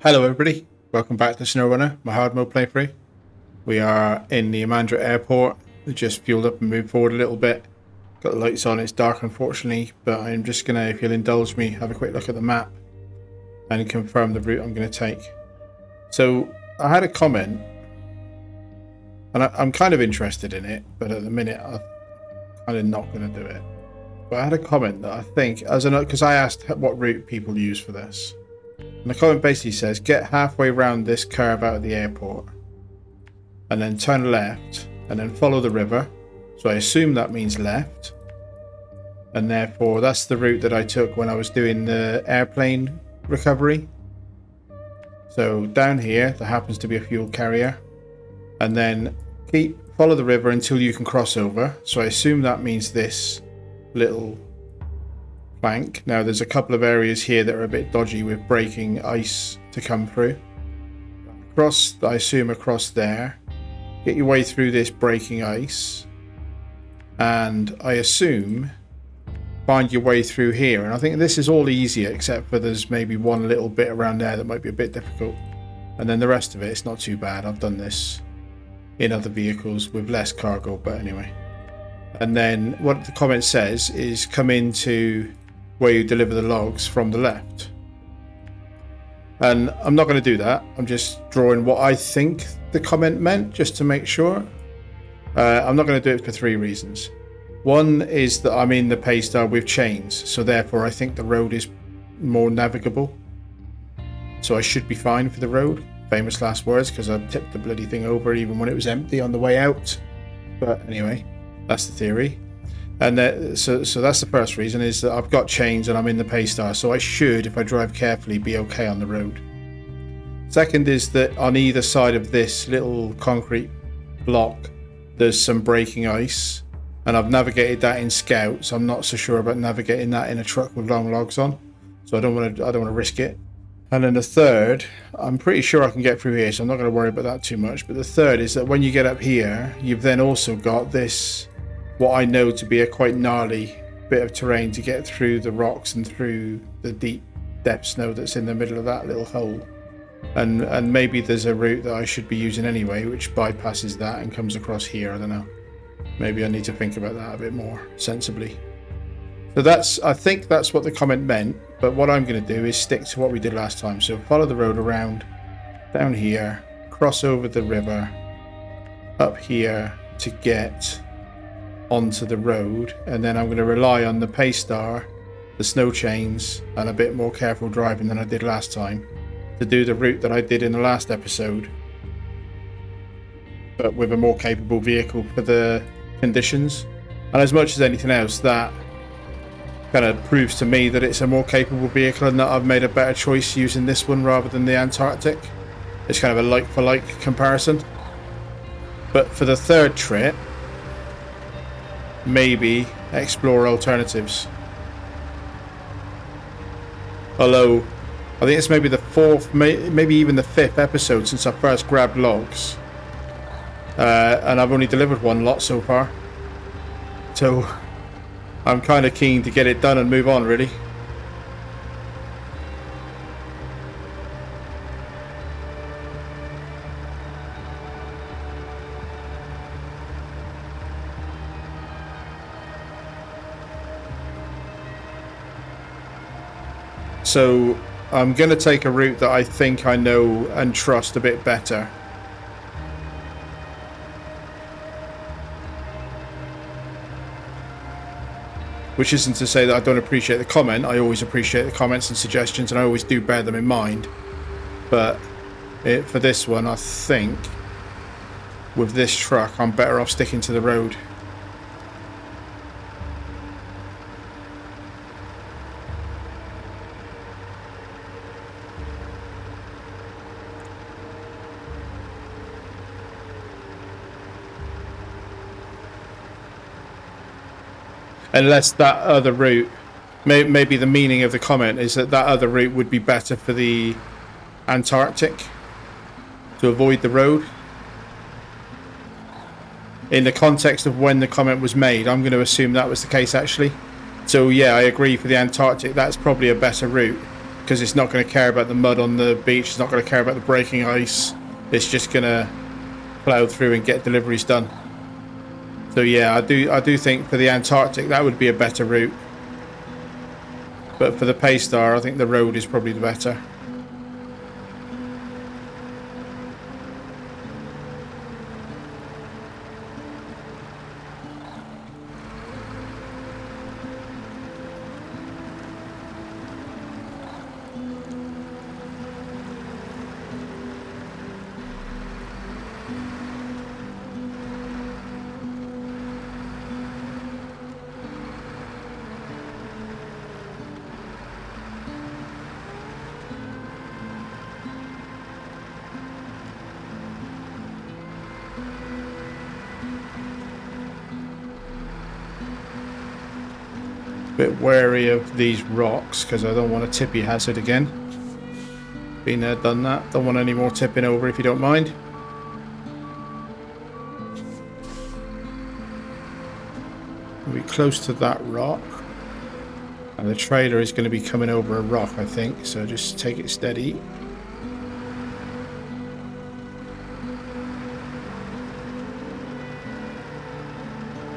Hello everybody, welcome back to SnowRunner, my hard mode playthrough. We are in the Amandra airport. We just fueled up and moved forward a little bit. Got the lights on, it's dark unfortunately, but I'm just going to, if you'll indulge me, have a quick look at the map and confirm the route I'm going to take. So I had a comment, and I'm kind of interested in it, but at the minute I'm kind of not going to do it. But I had a comment that I think, because I asked what route people use for this. And the comment basically says, get halfway around this curve out of the airport and then turn left and then follow the river. So I assume that means left. And therefore that's the route that I took when I was doing the airplane recovery. So down here, there happens to be a fuel carrier. And then follow the river until you can cross over. So I assume that means this little plank. Now there's a couple of areas here that are a bit dodgy with breaking ice to come through. I assume across there. Get your way through this breaking ice. And I assume find your way through here. And I think this is all easier except for there's maybe one little bit around there that might be a bit difficult. And then the rest of it's not too bad. I've done this in other vehicles with less cargo, but anyway. And then what the comment says is come into where you deliver the logs from the left. And I'm not going to do that. I'm just drawing what I think the comment meant just to make sure. I'm not going to do it for three reasons. One is that I'm in the Paystar with chains, so therefore I think the road is more navigable. So I should be fine for the road. Famous last words, because I tipped the bloody thing over even when it was empty on the way out. But anyway, that's the theory. And so that's the first reason, is that I've got chains and I'm in the Paystar, so I should, if I drive carefully, be okay on the road. Second is that on either side of this little concrete block, there's some breaking ice, and I've navigated that in Scout, so I'm not so sure about navigating that in a truck with long logs on, so I don't want to risk it. And then the third, I'm pretty sure I can get through here, so I'm not going to worry about that too much. But the third is that when you get up here, you've then also got this, what I know to be a quite gnarly bit of terrain to get through the rocks and through the deep depth snow that's in the middle of that little hole. And maybe there's a route that I should be using anyway, which bypasses that and comes across here. I don't know. Maybe I need to think about that a bit more sensibly. So I think that's what the comment meant, but what I'm going to do is stick to what we did last time. So follow the road around, down here, cross over the river, up here to get onto the road, and then I'm going to rely on the Paystar, the snow chains, and a bit more careful driving than I did last time to do the route that I did in the last episode, but with a more capable vehicle for the conditions. And as much as anything else, that kind of proves to me that it's a more capable vehicle and that I've made a better choice using this one rather than the Antarctic. It's kind of a like for like comparison. But for the third trip, maybe explore alternatives. Although I think it's maybe the fourth, maybe even the fifth episode since I first grabbed logs, and I've only delivered one lot so far, so I'm kind of keen to get it done and move on, really. So I'm going to take a route that I think I know and trust a bit better. Which isn't to say that I don't appreciate the comment. I always appreciate the comments and suggestions, and I always do bear them in mind. But for this one, I think with this truck, I'm better off sticking to the road. Unless that other route, maybe the meaning of the comment is that other route would be better for the Antarctic to avoid the road. In the context of when the comment was made, I'm going to assume that was the case actually. So yeah, I agree, for the Antarctic that's probably a better route. because it's not going to care about the mud on the beach. It's not going to care about the breaking ice. It's just going to plow through and get deliveries done. So yeah, I do think for the Antarctic that would be a better route. But for the Paystar, I think the road is probably the better. Bit wary of these rocks because I don't want a tippy hazard again. Been there, done that. Don't want any more tipping over if you don't mind. We'll be close to that rock. And the trailer is going to be coming over a rock, I think. So just take it steady.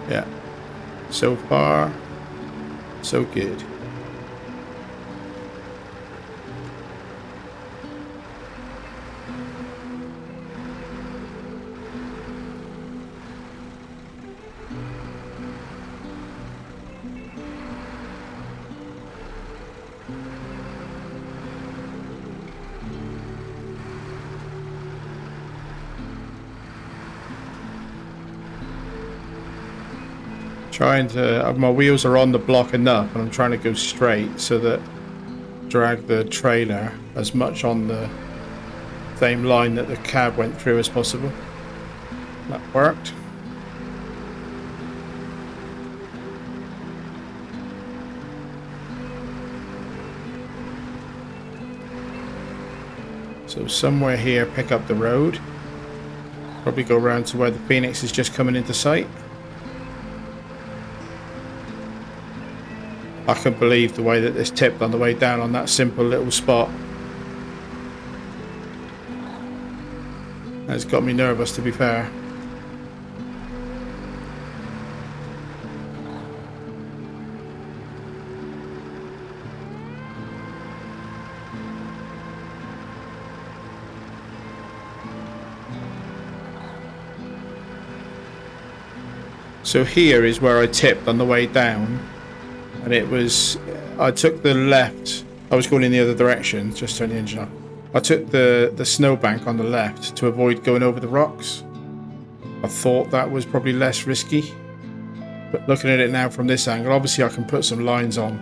Yeah. So far, so good. Trying to, my wheels are on the block enough and I'm trying to go straight so that drag the trailer as much on the same line that the cab went through as possible. That worked. So somewhere here, pick up the road. Probably go around to where the Phoenix is just coming into sight. I can't believe the way that this tipped on the way down on that simple little spot. That's got me nervous, to be fair. So here is where I tipped on the way down. And it was, I took the left, I was going in the other direction, just turn the engine off. I took the snowbank on the left to avoid going over the rocks. I thought that was probably less risky. But looking at it now from this angle, obviously I can put some lines on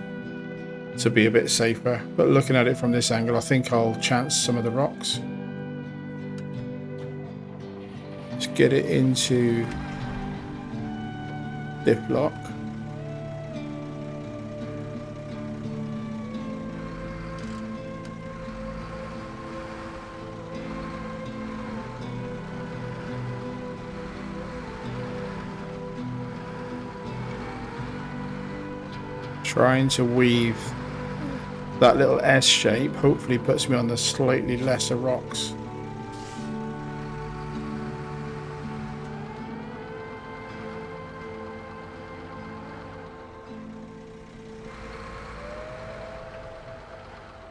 to be a bit safer. But looking at it from this angle, I think I'll chance some of the rocks. Let's get it into diff lock. Trying to weave that little S shape, hopefully puts me on the slightly lesser rocks.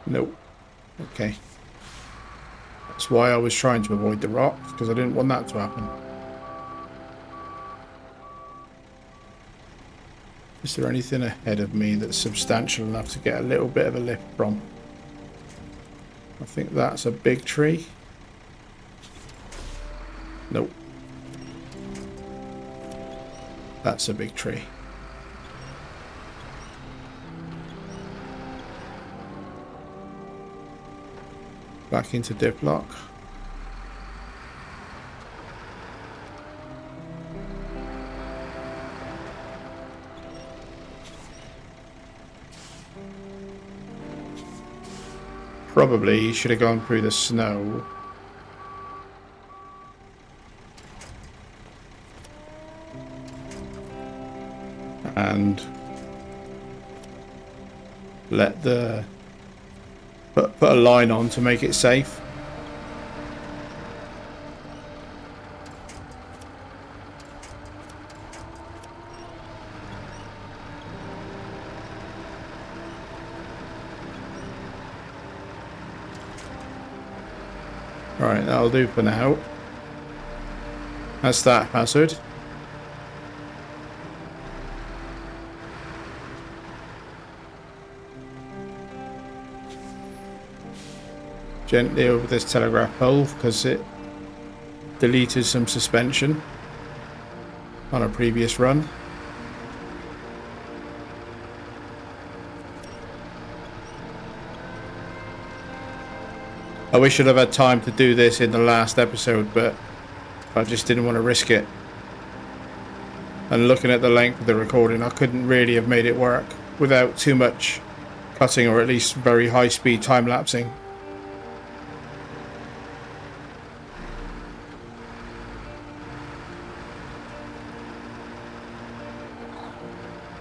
Nope. Okay. That's why I was trying to avoid the rocks, because I didn't want that to happen. Is there anything ahead of me that's substantial enough to get a little bit of a lift from? I think that's a big tree. Nope. That's a big tree. Back into dip lock. Probably should have gone through the snow. And let the put a line on to make it safe. Right, that'll do for now. That's that hazard. Gently over this telegraph pole because it deleted some suspension on a previous run. I wish I'd have had time to do this in the last episode, but I just didn't want to risk it. And looking at the length of the recording, I couldn't really have made it work without too much cutting, or at least very high speed time lapsing.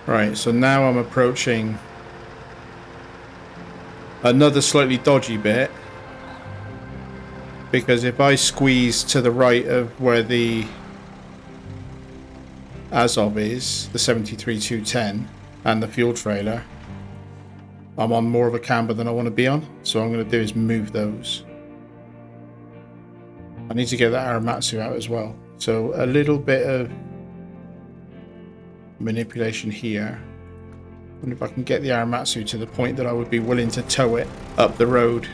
Right, so now I'm approaching another slightly dodgy bit, because if I squeeze to the right of where the Azov is, the 73-210 and the fuel trailer, I'm on more of a camber than I want to be on. So what I'm going to do is move those. I need to get that Aramatsu out as well. So a little bit of manipulation here. I wonder if I can get the Aramatsu to the point that I would be willing to tow it up the road.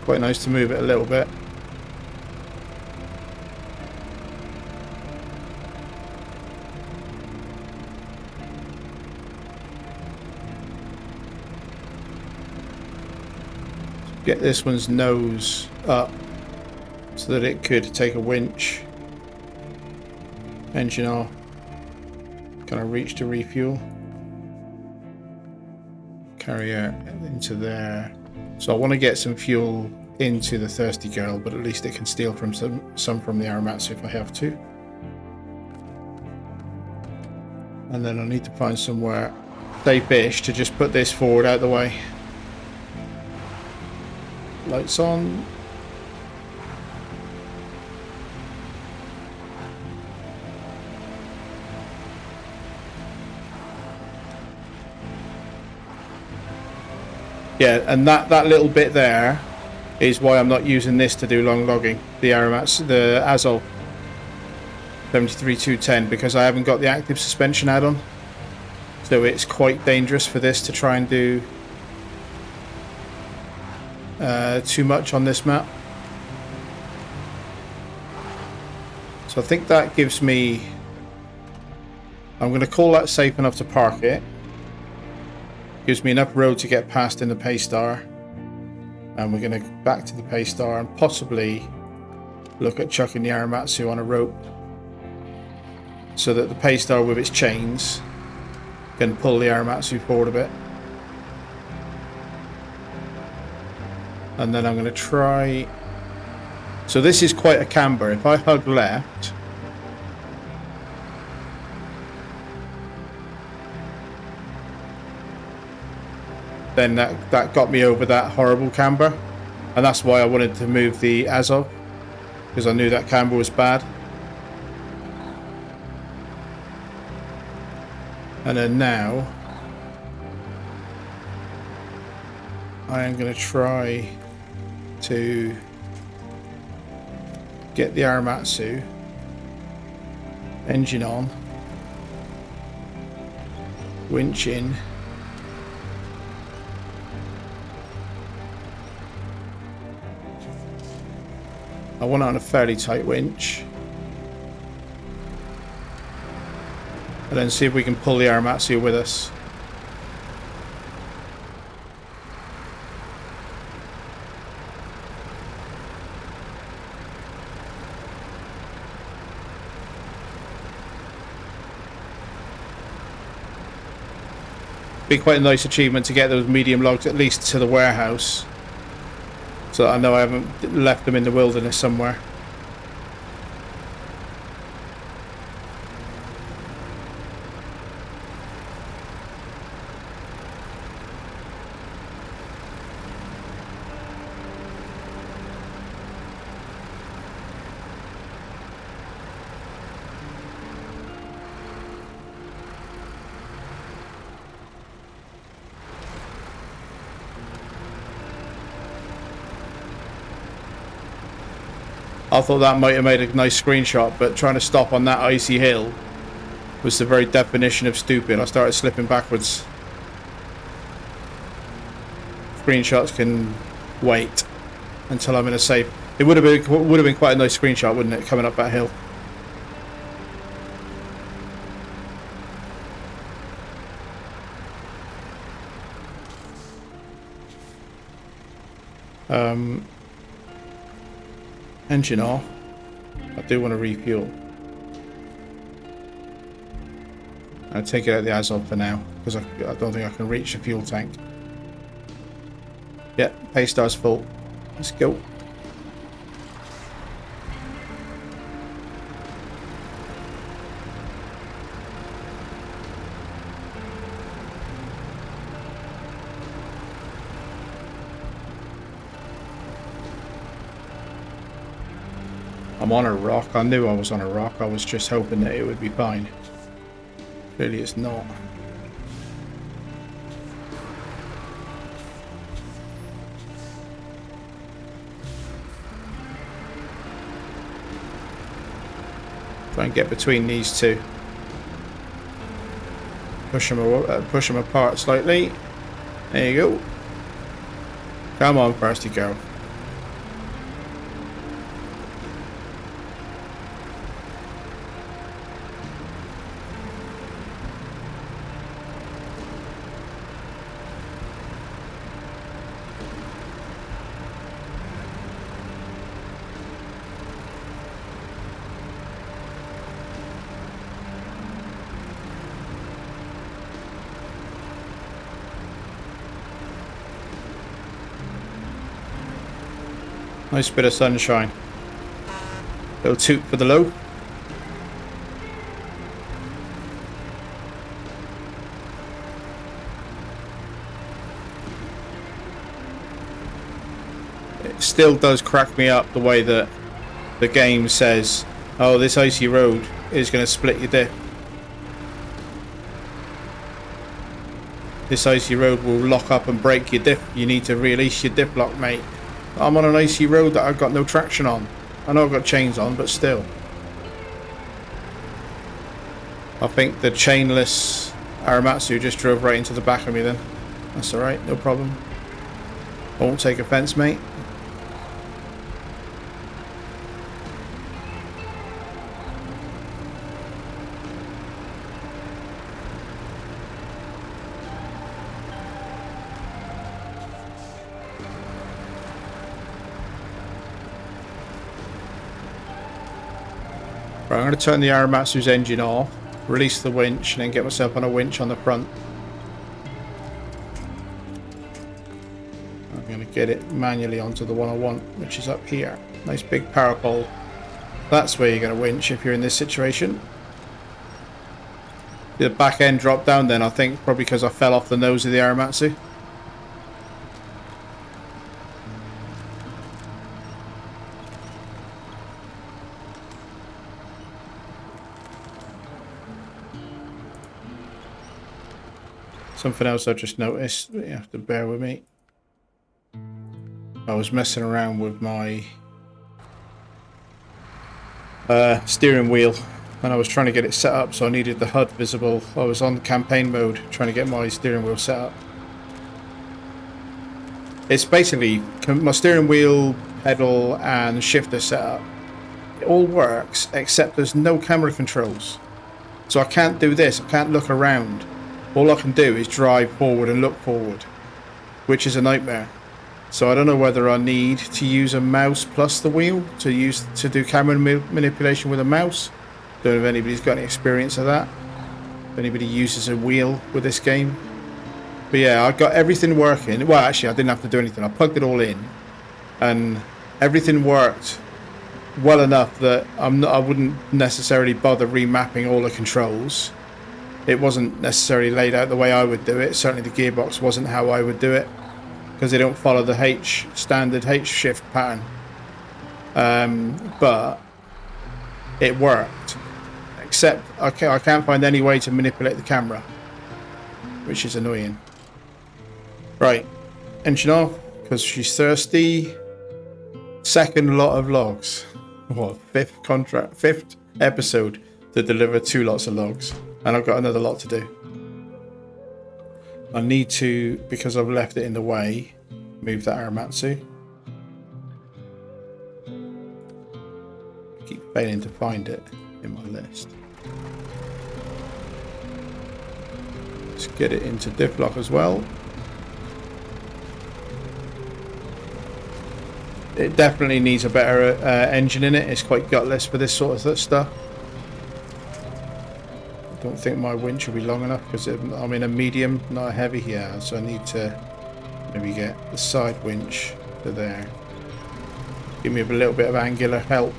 Quite nice to move it a little bit. Get this one's nose up so that it could take a winch. Engine off. Kind of reach to refuel. Carrier into there. So I want to get some fuel into the Thirsty Girl, but at least it can steal from some from the Aramatsu if I have to. And then I need to find somewhere safe-ish to just put this forward out the way. Lights on. Yeah, and that little bit there is why I'm not using this to do long logging. The the Azov 73-210, because I haven't got the active suspension add-on. So it's quite dangerous for this to try and do too much on this map. So I think that gives me... I'm going to call that safe enough to park it. Gives me enough road to get past in the Paystar, and we're going to back to the Paystar and possibly look at chucking the Aramatsu on a rope so that the Paystar with its chains can pull the Aramatsu forward a bit. And then I'm going to try... So this is quite a camber. If I hug left... then that got me over that horrible camber, and that's why I wanted to move the Azov, because I knew that camber was bad. And then now I am going to try to get the Aramatsu engine on, winch in. I want it on a fairly tight winch. And then see if we can pull the Aramatsu with us. Be quite a nice achievement to get those medium logs at least to the warehouse, so that I know I haven't left them in the wilderness somewhere. I thought that might have made a nice screenshot, but trying to stop on that icy hill was the very definition of stupid. I started slipping backwards. Screenshots can wait until I'm in a safe. It would have been quite a nice screenshot, wouldn't it, coming up that hill? Engine off. I do want to refuel. I'll take it out the Azov for now, because I don't think I can reach the fuel tank. Yeah, Paystar's full. Let's go. I'm on a rock. I knew I was on a rock. I was just hoping that it would be fine. Clearly it's not. Try and get between these two. Push them apart slightly. There you go. Come on, Firsty girl. Nice bit of sunshine. Little toot for the low. It still does crack me up the way that the game says, oh, this icy road is going to split your diff. This icy road will lock up and break your diff. You need to release your diff lock, mate. I'm on an icy road that I've got no traction on. I know I've got chains on, but still. I think the chainless Aramatsu just drove right into the back of me then. That's alright, no problem. I won't take offence, mate. Right, I'm going to turn the Aramatsu's engine off, release the winch, and then get myself on a winch on the front. I'm going to get it manually onto the one I want, which is up here. Nice big power pole. That's where you're going to winch if you're in this situation. The back end dropped down then, I think, probably because I fell off the nose of the Aramatsu. Something else I just noticed, you have to bear with me. I was messing around with my steering wheel and I was trying to get it set up, so I needed the HUD visible. I was on campaign mode trying to get my steering wheel set up. It's basically my steering wheel, pedal and shifter setup. It all works except there's no camera controls. So I can't do this, I can't look around. All I can do is drive forward and look forward, which is a nightmare. So I don't know whether I need to use a mouse plus the wheel to do camera manipulation with a mouse. Don't know if anybody's got any experience of that. If anybody uses a wheel with this game. But yeah, I got everything working. Well, actually, I didn't have to do anything. I plugged it all in, and everything worked well enough that I wouldn't necessarily bother remapping all the controls. It wasn't necessarily laid out the way I would do it. Certainly the gearbox wasn't how I would do it, because they don't follow the standard H shift pattern. But it worked, except I can't find any way to manipulate the camera, which is annoying. Right, engine off, because she's thirsty. Second lot of logs. What, fifth episode to deliver 2 lots of logs, and I've got another lot to do. I need to, because I've left it in the way, move that Aramatsu. I keep failing to find it in my list. Let's get it into diff lock as well. It definitely needs a better engine in it. It's quite gutless for this sort of stuff. I don't think my winch will be long enough because I'm in a medium, not a heavy here. So I need to maybe get the side winch to there. Give me a little bit of angular help.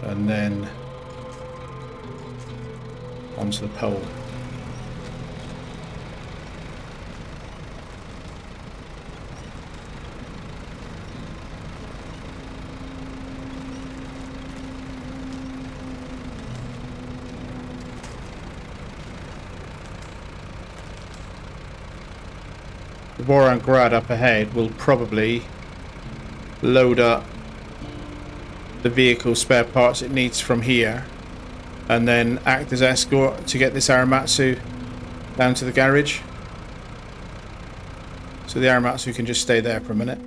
And then onto the pole. The Boran Grad up ahead will probably load up the vehicle spare parts it needs from here, and then act as escort to get this Aramatsu down to the garage. So the Aramatsu can just stay there for a minute.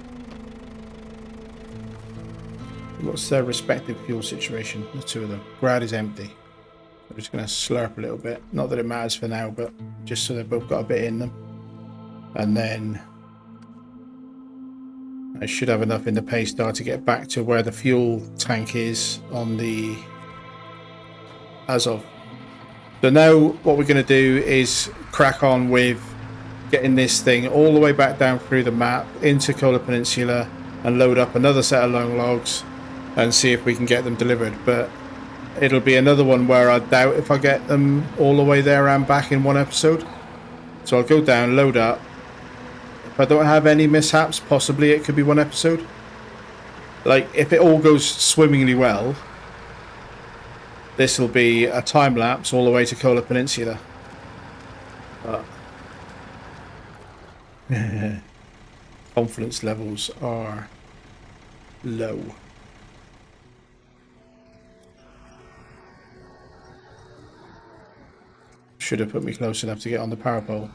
What's their respective fuel situation? The two of them. Grad is empty. I'm just going to slurp a little bit. Not that it matters for now, but just so they've both got a bit in them. And then I should have enough in the Paystar to get back to where the fuel tank is on the Azov. So now what we're going to do is crack on with getting this thing all the way back down through the map into Kola Peninsula and load up another set of long logs and see if we can get them delivered. But it'll be another one where I doubt if I get them all the way there and back in one episode. So I'll go down, load up. If I don't have any mishaps, possibly it could be one episode. Like, if it all goes swimmingly well, this will be a time lapse all the way to Kola Peninsula. But confidence levels are low. Should have put me close enough to get on the parapole.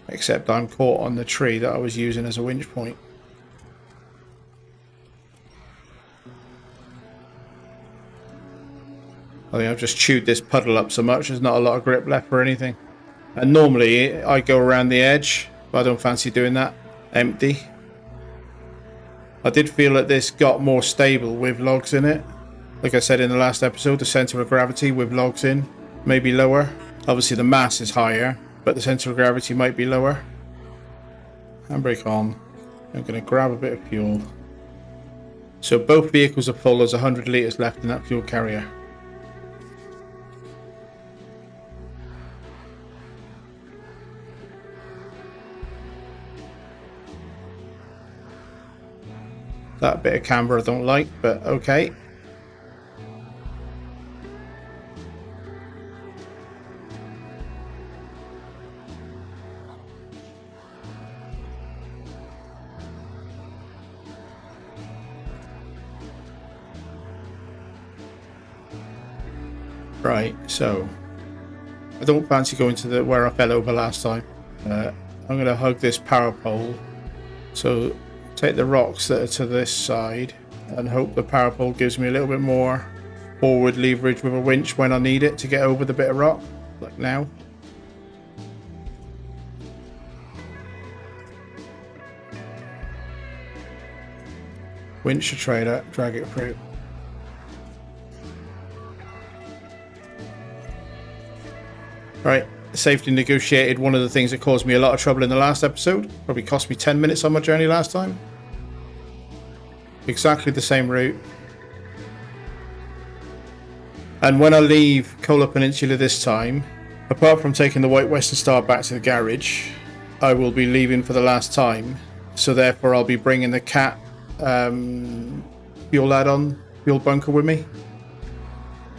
Except I'm caught on the tree that I was using as a winch point. I think I've just chewed this puddle up so much there's not a lot of grip left for anything. And normally I go around the edge, but I don't fancy doing that. Empty. I did feel that this got more stable with logs in it. Like I said in the last episode, the centre of gravity with logs in may be lower. Obviously the mass is higher, but the centre of gravity might be lower. Handbrake on. I'm going to grab a bit of fuel. So both vehicles are full. There's 100 litres left in that fuel carrier. That bit of camber I don't like, but okay. Right, so I don't fancy going to where I fell over last time. I'm going to hug this power pole. So take the rocks that are to this side and hope the power pole gives me a little bit more forward leverage with a winch when I need it to get over the bit of rock, like now. Winch a trailer, drag it through. Right, safety negotiated one of the things that caused me a lot of trouble in the last episode. Probably cost me 10 minutes on my journey last time. Exactly the same route. And when I leave Kola Peninsula this time, apart from taking the White Western Star back to the garage, I will be leaving for the last time. So therefore I'll be bringing the cat fuel add-on, fuel bunker with me.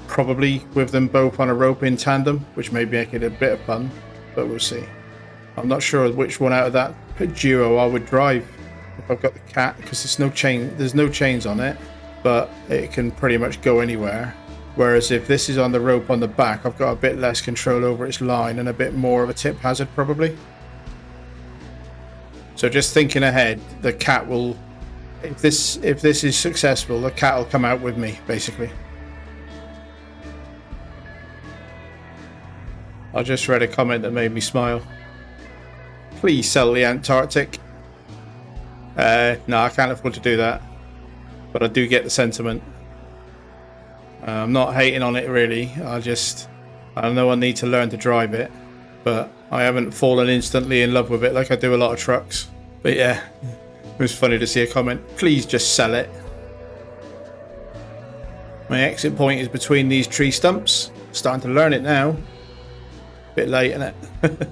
Probably with them both on a rope in tandem, which may make it a bit of fun, but we'll see. I'm not sure which one out of that duo I would drive if I've got the cat, because there's no chains on it, but it can pretty much go anywhere. Whereas if this is on the rope on the back, I've got a bit less control over its line and a bit more of a tip hazard probably. So just thinking ahead, the cat will, if this is successful, the cat will come out with me basically. I just read a comment that made me smile. Please sell the Antarctic. No, I can't afford to do that, but I do get the sentiment. I'm not hating on it really. I know I need to learn to drive it, but I haven't fallen instantly in love with it like I do a lot of trucks. But yeah, it was funny to see a comment. Please just sell it. My exit point is between these tree stumps. Starting to learn it now. Bit late, isn't it?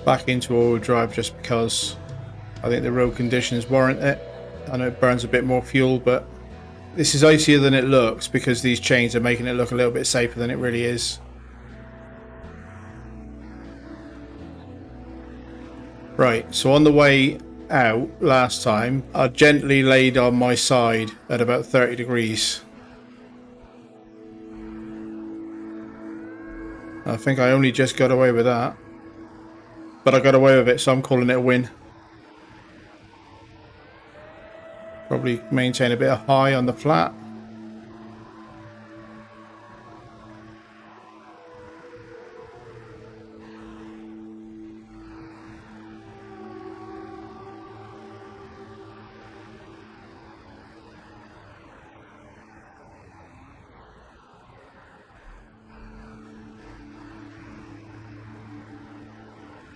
Back into all-wheel drive just because I think the road conditions warrant it. I know it burns a bit more fuel, but this is icier than it looks because these chains are making it look a little bit safer than it really is. Right, so on the way out last time, I gently laid on my side at about 30 degrees. I think I only just got away with that. But I got away with it, so I'm calling it a win. Probably maintain a bit of high on the flat.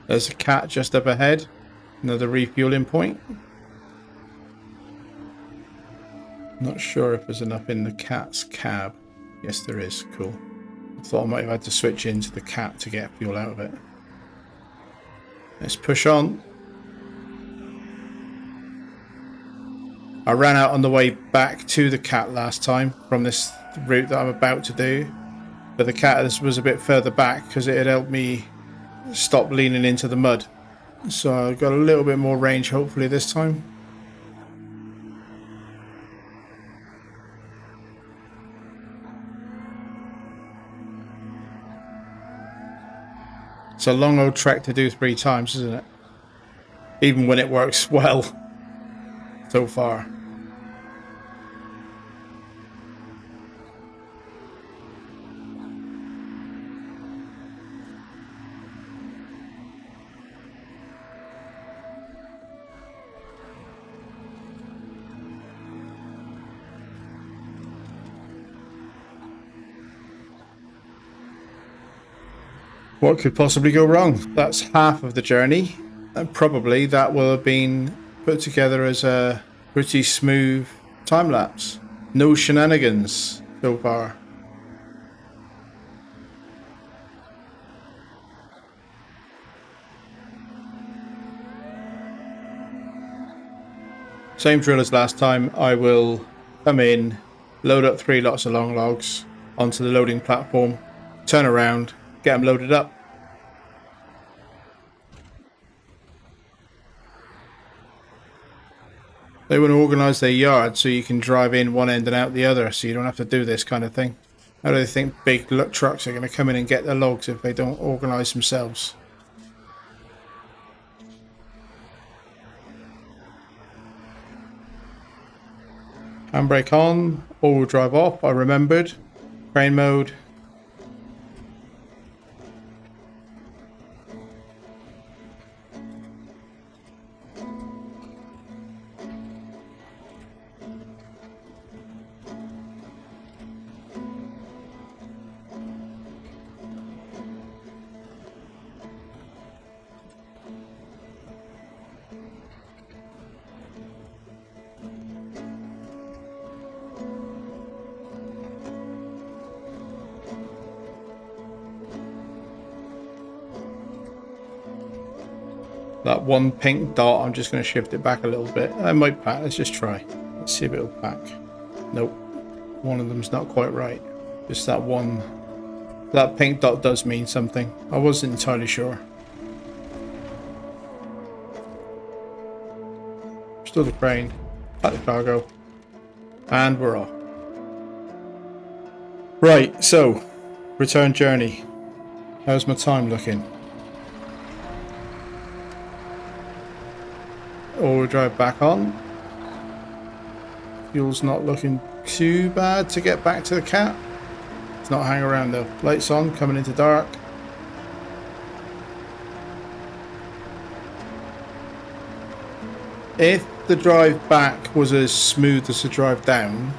There's a cat just up ahead. Another refueling point. Not sure if there's enough in the cat's cab. Yes, there is. Cool. I thought I might have had to switch into the cat to get fuel out of it. Let's push on. I ran out on the way back to the cat last time from this route that I'm about to do. But the cat was a bit further back because it had helped me stop leaning into the mud. So I got a little bit more range hopefully this time. It's a long old trek to do 3 times, isn't it? Even when it works well so far. What could possibly go wrong? That's half of the journey, and probably that will have been put together as a pretty smooth time lapse. No shenanigans so far. Same drill as last time. I will come in, load up 3 lots of long logs onto the loading platform, turn around, get them loaded up. They want to organise their yard so you can drive in one end and out the other, so you don't have to do this kind of thing. How do they think big trucks are going to come in and get the logs if they don't organise themselves? Handbrake on, all-wheel drive off, I remembered. Crane mode. That one pink dot, I'm just going to shift it back a little bit. I might pack. Let's just try. Let's see if it'll pack. Nope. One of them's not quite right. Just that one. That pink dot does mean something. I wasn't entirely sure. Still the crane. Pack the cargo. And we're off. Right, so. Return journey. How's my time looking? All-wheel drive back on. Fuel's not looking too bad to get back to the cat. It's not hanging around though. Lights on, coming into dark. If the drive back was as smooth as the drive down,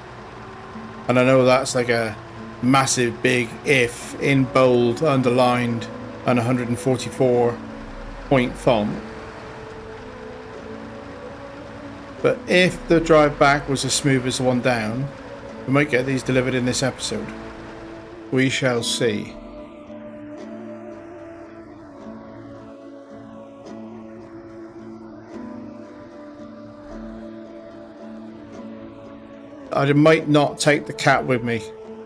and I know that's like a massive big if in bold, underlined, and 144 point font. But if the drive back was as smooth as the one down, we might get these delivered in this episode. We shall see. I might not take the cat with me.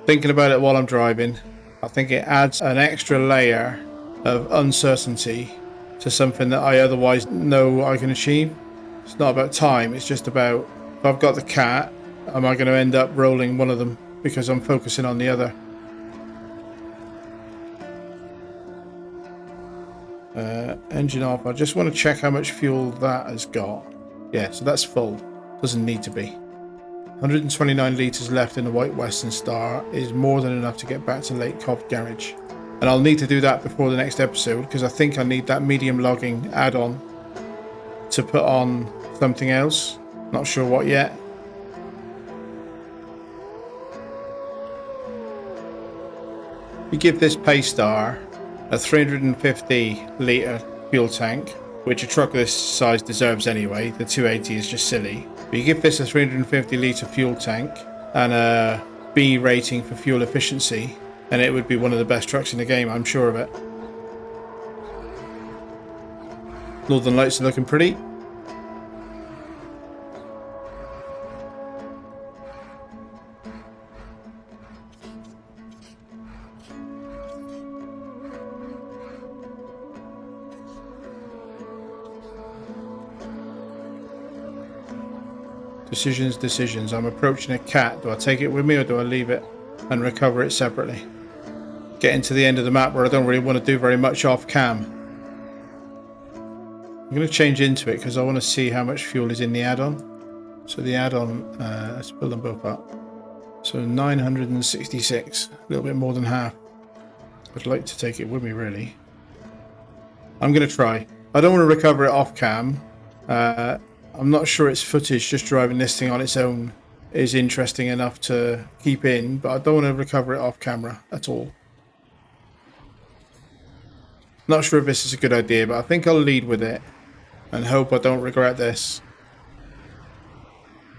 Thinking about it while I'm driving, I think it adds an extra layer of uncertainty to something that I otherwise know I can achieve. It's not about time, it's just about, if I've got the cat, am I going to end up rolling one of them because I'm focusing on the other? Engine off. I just want to check how much fuel that has got. Yeah, so that's full. Doesn't need to be. 129 litres left in the White Western Star is more than enough to get back to Lake Cobb Garage. And I'll need to do that before the next episode because I think I need that medium logging add-on to put on something else. Not sure what yet. We give this Paystar a 350 litre fuel tank, which a truck this size deserves anyway. The 280 is just silly. But you give this a 350 litre fuel tank and a B rating for fuel efficiency, and it would be one of the best trucks in the game, I'm sure of it. Northern Lights are looking pretty. Decisions. I'm approaching a cat. Do I take it with me or do I leave it and recover it separately? Getting to the end of the map where I don't really want to do very much off cam. I'm going to change into it because I want to see how much fuel is in the add-on. So the add-on, let's build them both up. So 966, a little bit more than half. I'd like to take it with me really. I'm going to try. I don't want to recover it off cam. I'm not sure its footage just driving this thing on its own is interesting enough to keep in, but I don't want to recover it off camera at all. Not sure if this is a good idea, but I think I'll lead with it and hope I don't regret this.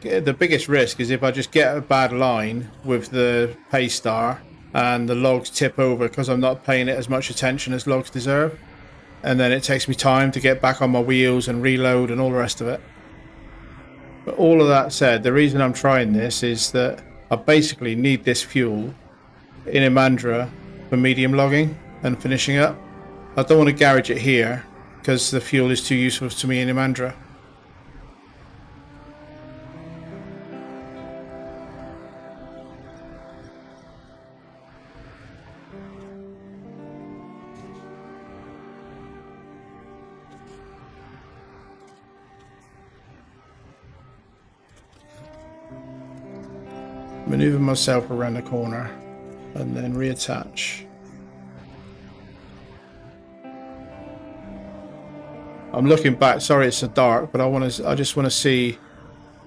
The biggest risk is if I just get a bad line with the pay star and the logs tip over because I'm not paying it as much attention as logs deserve. And then it takes me time to get back on my wheels and reload and all the rest of it. But all of that said, the reason I'm trying this is that I basically need this fuel in Imandra for medium logging and finishing up. I don't want to garage it here because the fuel is too useful to me in Imandra. Maneuver myself around the corner and then reattach. I'm looking back, sorry it's so dark, but I just want to see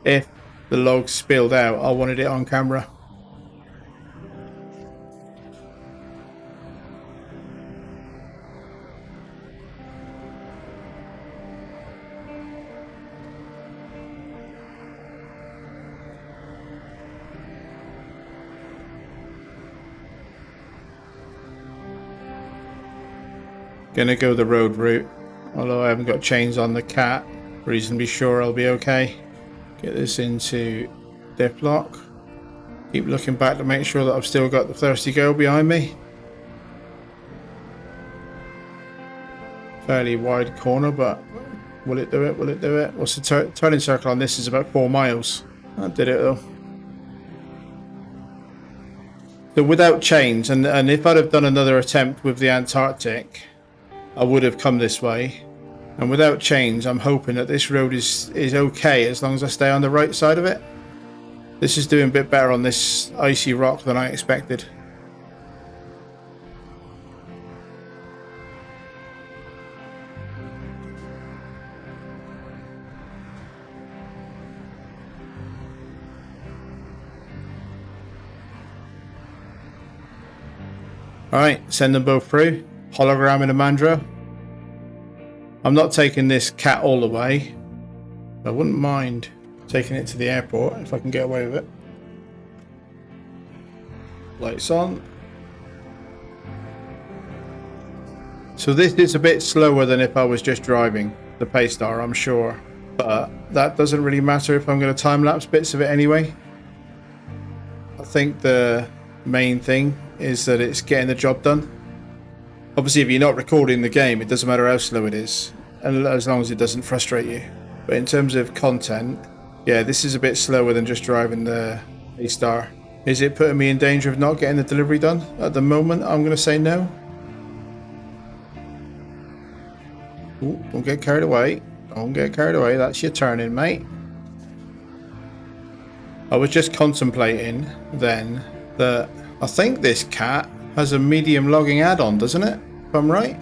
if the log spilled out. I wanted it on camera. Gonna go the road route, although I haven't got chains on the cat. Reasonably sure I'll be okay. Get this into diff lock. Keep looking back to make sure that I've still got the Thirsty Girl behind me. Fairly wide corner, but will it do it? Will it do it? What's the turning circle on this? Is about 4 miles. That did it though. So without chains, and if I'd have done another attempt with the Antarctic, I would have come this way. And without chains, I'm hoping that this road is okay as long as I stay on the right side of it. This is doing a bit better on this icy rock than I expected. Alright, send them both through. Hologram in Imandra. I'm not taking this cat all the way. I wouldn't mind taking it to the airport if I can get away with it. Lights on. So this is a bit slower than if I was just driving the Paystar, I'm sure. But that doesn't really matter if I'm going to time-lapse bits of it anyway. I think the main thing is that it's getting the job done. Obviously, if you're not recording the game, it doesn't matter how slow it is, and as long as it doesn't frustrate you. But in terms of content, yeah, this is a bit slower than just driving the A-Star. Is it putting me in danger of not getting the delivery done? At the moment, I'm going to say no. Ooh, don't get carried away. Don't get carried away. That's your turning, mate. I was just contemplating then that I think this cat has a medium logging add-on, doesn't it? If I'm right?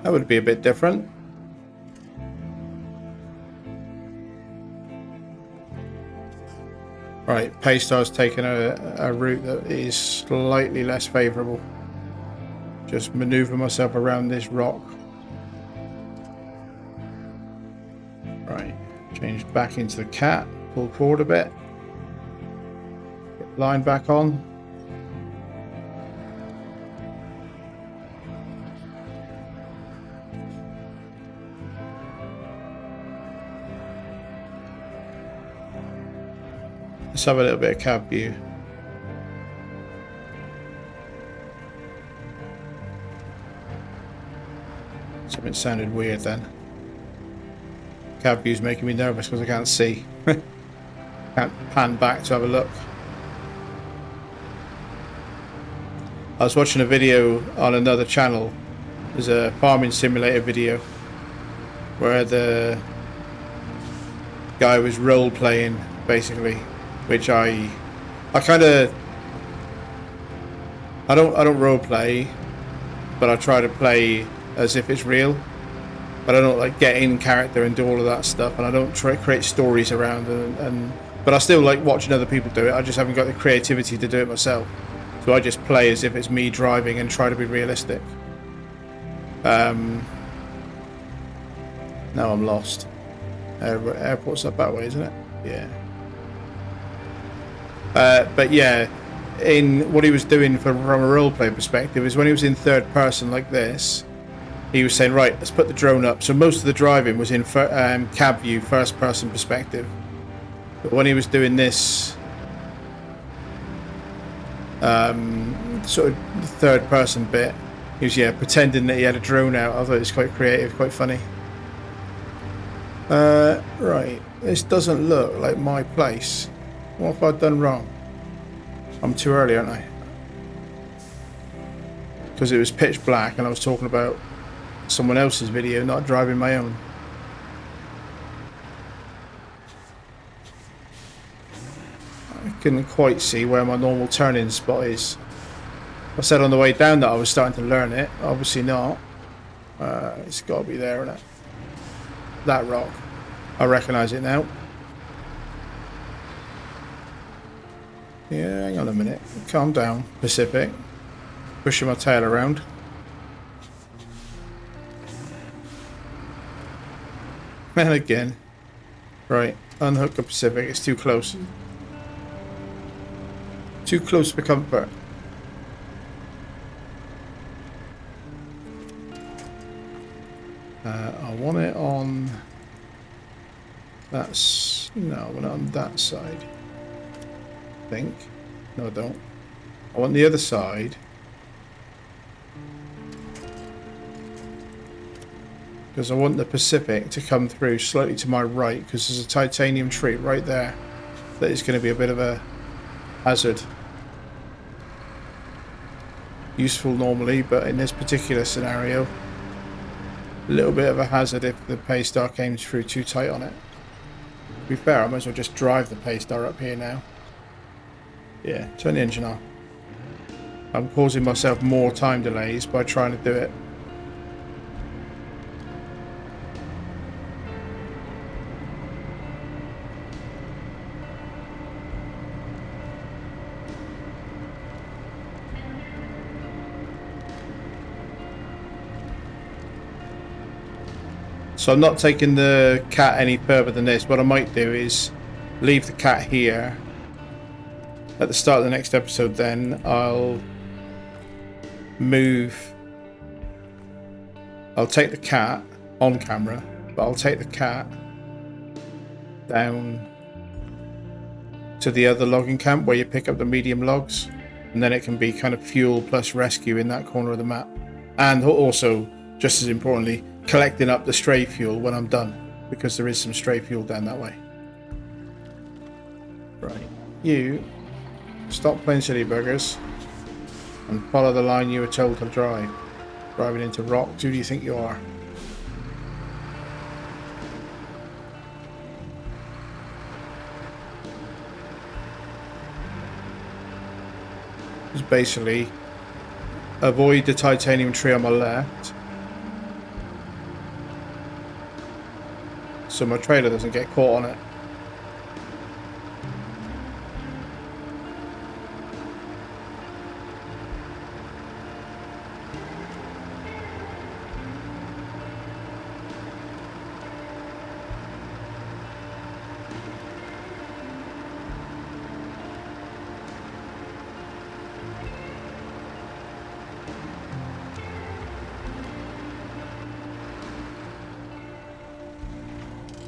That would be a bit different. Right, Paystar's taken a route that is slightly less favourable. Just manoeuvre myself around this rock. Right, change back into the cat, pull forward a bit. Get line back on. Let's have a little bit of cab view. Something sounded weird then. Cab view's making me nervous because I can't see. Can't pan back to have a look. I was watching a video on another channel. There's a farming simulator video where the guy was role playing basically. Which I kind of I don't role play, but I try to play as if it's real. But I don't like get in character and do all of that stuff, and I don't try to create stories around but I still like watching other people do it. I just haven't got the creativity to do it myself, so I just play as if it's me driving and try to be realistic. Now I'm lost. Airport's up that way, isn't it? Yeah. But yeah, in what he was doing from a roleplay perspective is when he was in third person like this, he was saying, right, let's put the drone up. So most of the driving was in cab view, first person perspective. But when he was doing this sort of third person bit, he was pretending that he had a drone out. I thought it was quite creative, quite funny. Right, this doesn't look like my place. What have I done wrong? I'm too early, aren't I? Because it was pitch black and I was talking about someone else's video, not driving my own. I couldn't quite see where my normal turning spot is. I said on the way down that I was starting to learn it. Obviously not. It's got to be there, isn't it? That rock. I recognise it now. Yeah, hang on a minute. Calm down, Pacific. Pushing my tail around. And again. Right, unhook the Pacific. It's too close. Too close for comfort. I want it on... That's... No, I want it on that side. I think. No, I don't. I want the other side. Because I want the Pacific to come through slightly to my right, because there's a titanium tree right there that is going to be a bit of a hazard. Useful normally, but in this particular scenario, a little bit of a hazard if the Paystar came through too tight on it. To be fair, I might as well just drive the Paystar up here now. Yeah, turn the engine on. I'm causing myself more time delays by trying to do it. So I'm not taking the cat any further than this. What I might do is leave the cat here. At the start of the next episode then I'll take the cat on camera, but I'll take the cat down to the other logging camp where you pick up the medium logs, and then it can be kind of fuel plus rescue in that corner of the map. And also, just as importantly, collecting up the stray fuel when I'm done, because there is some stray fuel down that way. Right, you stop playing silly burgers and follow the line you were told to drive. Driving into rocks, who do you think you are? Just basically avoid the titanium tree on my left, so my trailer doesn't get caught on it.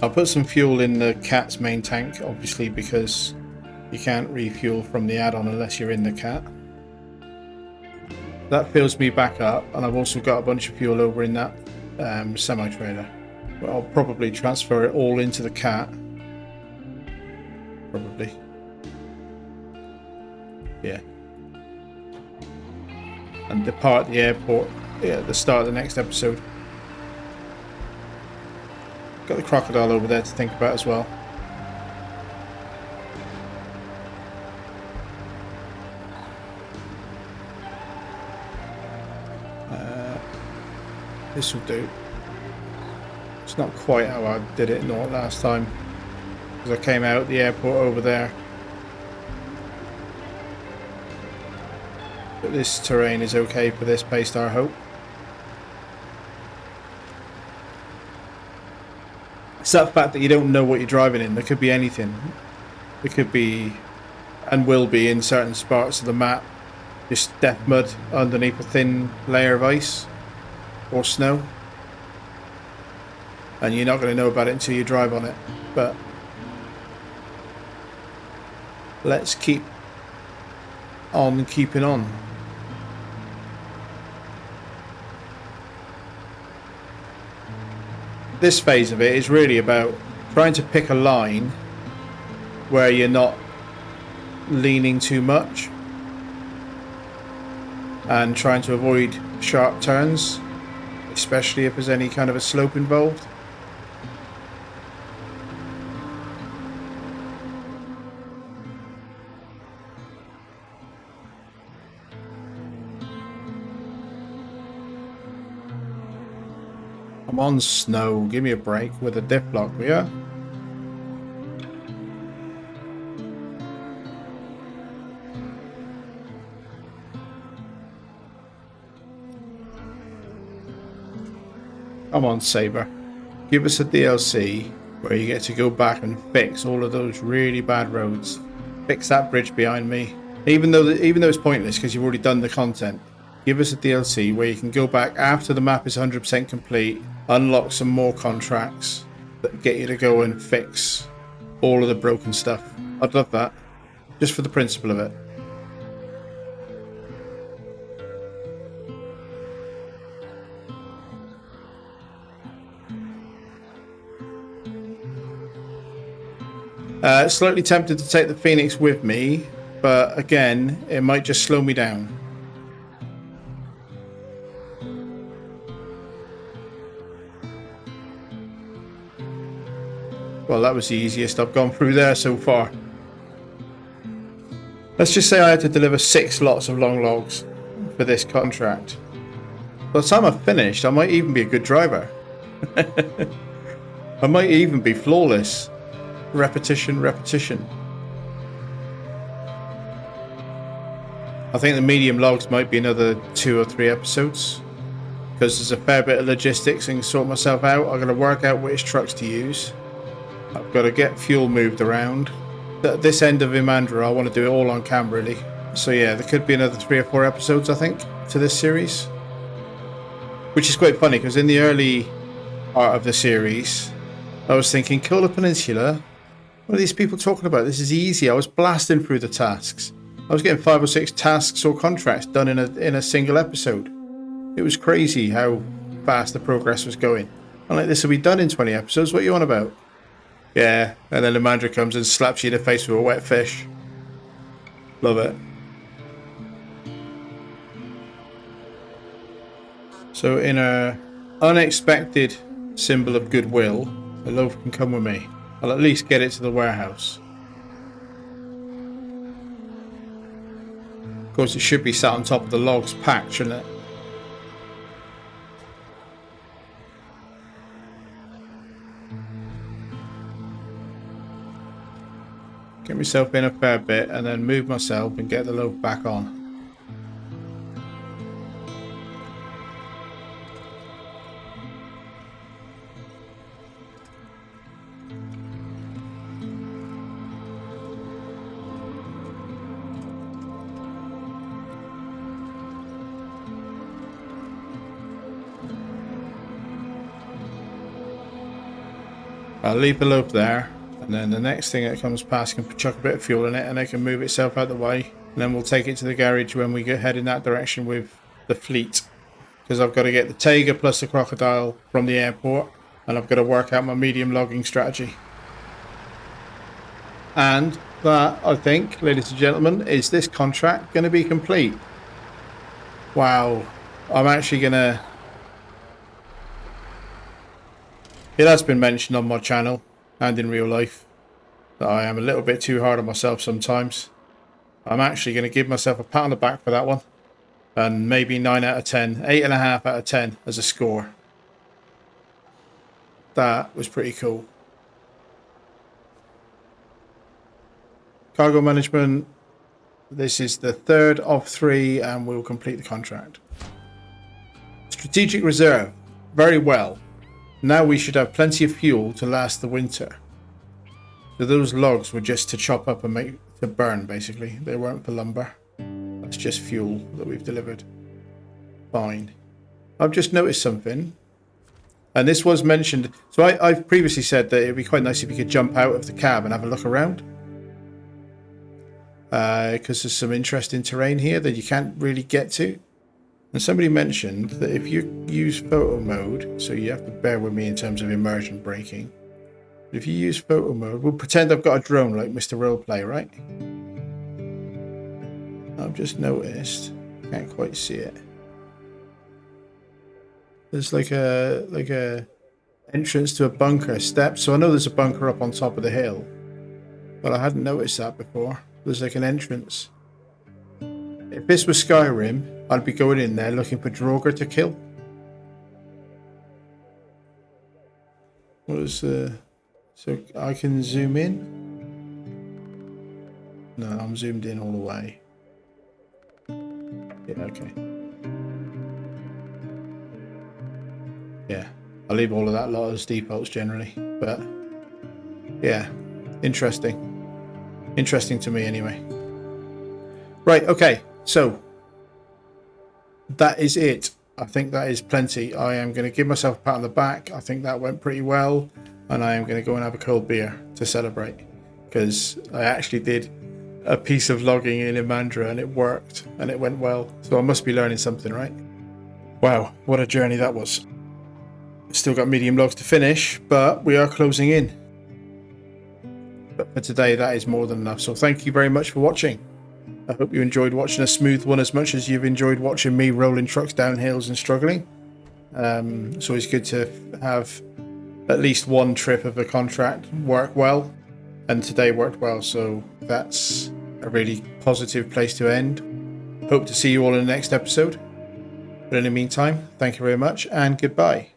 I'll put some fuel in the cat's main tank, obviously, because you can't refuel from the add-on unless you're in the cat. That fills me back up, and I've also got a bunch of fuel over in that semi-trailer. But I'll probably transfer it all into the cat. Probably. Yeah. And depart the airport at the start of the next episode. Got the crocodile over there to think about as well. This will do. It's not quite how I did it not last time, because I came out at the airport over there. But this terrain is okay for this Paystar, I hope. It's that fact that you don't know what you're driving in. There could be anything. It could be, and will be in certain parts of the map, just death mud underneath a thin layer of ice or snow. And you're not going to know about it until you drive on it. But let's keep on keeping on. This phase of it is really about trying to pick a line where you're not leaning too much and trying to avoid sharp turns, especially if there's any kind of a slope involved. I'm on snow, give me a break with a diff lock, yeah? Come on, Saber. Give us a DLC where you get to go back and fix all of those really bad roads. Fix that bridge behind me. Even though it's pointless because you've already done the content. Give us a DLC where you can go back after the map is 100% complete, unlock some more contracts that get you to go and fix all of the broken stuff. I'd love that. Just for the principle of it. Slightly tempted to take the Phoenix with me, but again, it might just slow me down. Well, that was the easiest I've gone through there so far. Let's just say I had to deliver 6 lots of long logs for this contract. By the time I've finished, I might even be a good driver. I might even be flawless. Repetition, repetition. I think the medium logs might be another 2 or 3 episodes. Because there's a fair bit of logistics and sort myself out. I've got to work out which trucks to use. I've got to get fuel moved around. At this end of Imandra, I want to do it all on cam, really. So yeah, there could be another 3 or 4 episodes, I think, to this series. Which is quite funny, because in the early part of the series, I was thinking, Kola Peninsula? What are these people talking about? This is easy. I was blasting through the tasks. I was getting 5 or 6 tasks or contracts done in a single episode. It was crazy how fast the progress was going. I'm like, this will be done in 20 episodes. What are you on about? Yeah, and then the Imandra comes and slaps you in the face with a wet fish. Love it. So in a unexpected symbol of goodwill, a loaf can come with me. I'll at least get it to the warehouse. Of course, it should be sat on top of the logs packed, shouldn't it? Get myself in a fair bit and then move myself and get the loaf back on. I'll leave the loaf there, and then the next thing that comes past can chuck a bit of fuel in it and it can move itself out the way, and then we'll take it to the garage when we head in that direction with the fleet, because I've got to get the Tiger plus the Crocodile from the airport, and I've got to work out my medium logging strategy. And that, I think, ladies and gentlemen, is this contract going to be complete. Wow, I'm actually going to... It has been mentioned on my channel and in real life that I am a little bit too hard on myself sometimes. I'm actually going to give myself a pat on the back for that one, and maybe 9 out of 10, 8.5 out of 10 as a score. That was pretty cool. Cargo management. This is the 3rd of 3 and we'll complete the contract. Strategic reserve. Very well. Now we should have plenty of fuel to last the winter. So those logs were just to chop up and make to burn, basically. They weren't for lumber. That's just fuel that we've delivered. Fine. I've just noticed something. And this was mentioned. So I've previously said that it'd be quite nice if you could jump out of the cab and have a look around. Because there's some interesting terrain here that you can't really get to. And somebody mentioned that if you use photo mode, so you have to bear with me in terms of immersion braking. If you use photo mode, we'll pretend I've got a drone like Mr. Roleplay, right? I've just noticed, can't quite see it. There's like a entrance to a bunker step. So I know there's a bunker up on top of the hill, but I hadn't noticed that before. There's like an entrance. If this was Skyrim, I'd be going in there looking for Draugr to kill. What is so I can zoom in? No, I'm zoomed in all the way. Yeah, okay. Yeah, I leave all of that lot as defaults generally, but yeah, interesting. Interesting to me anyway. Right, okay, so that is it. I think that is plenty. I am going to give myself a pat on the back. I think that went pretty well, and I am going to go and have a cold beer to celebrate, because I actually did a piece of logging in Imandra and it worked and it went well. So I must be learning something, right? Wow, what a journey that was. Still got medium logs to finish, but we are closing in. But for today, that is more than enough. So thank you very much for watching. I hope you enjoyed watching a smooth one as much as you've enjoyed watching me rolling trucks down hills and struggling. It's always good to have at least one trip of a contract work well, and today worked well, so that's a really positive place to end. Hope to see you all in the next episode. But in the meantime, thank you very much and goodbye.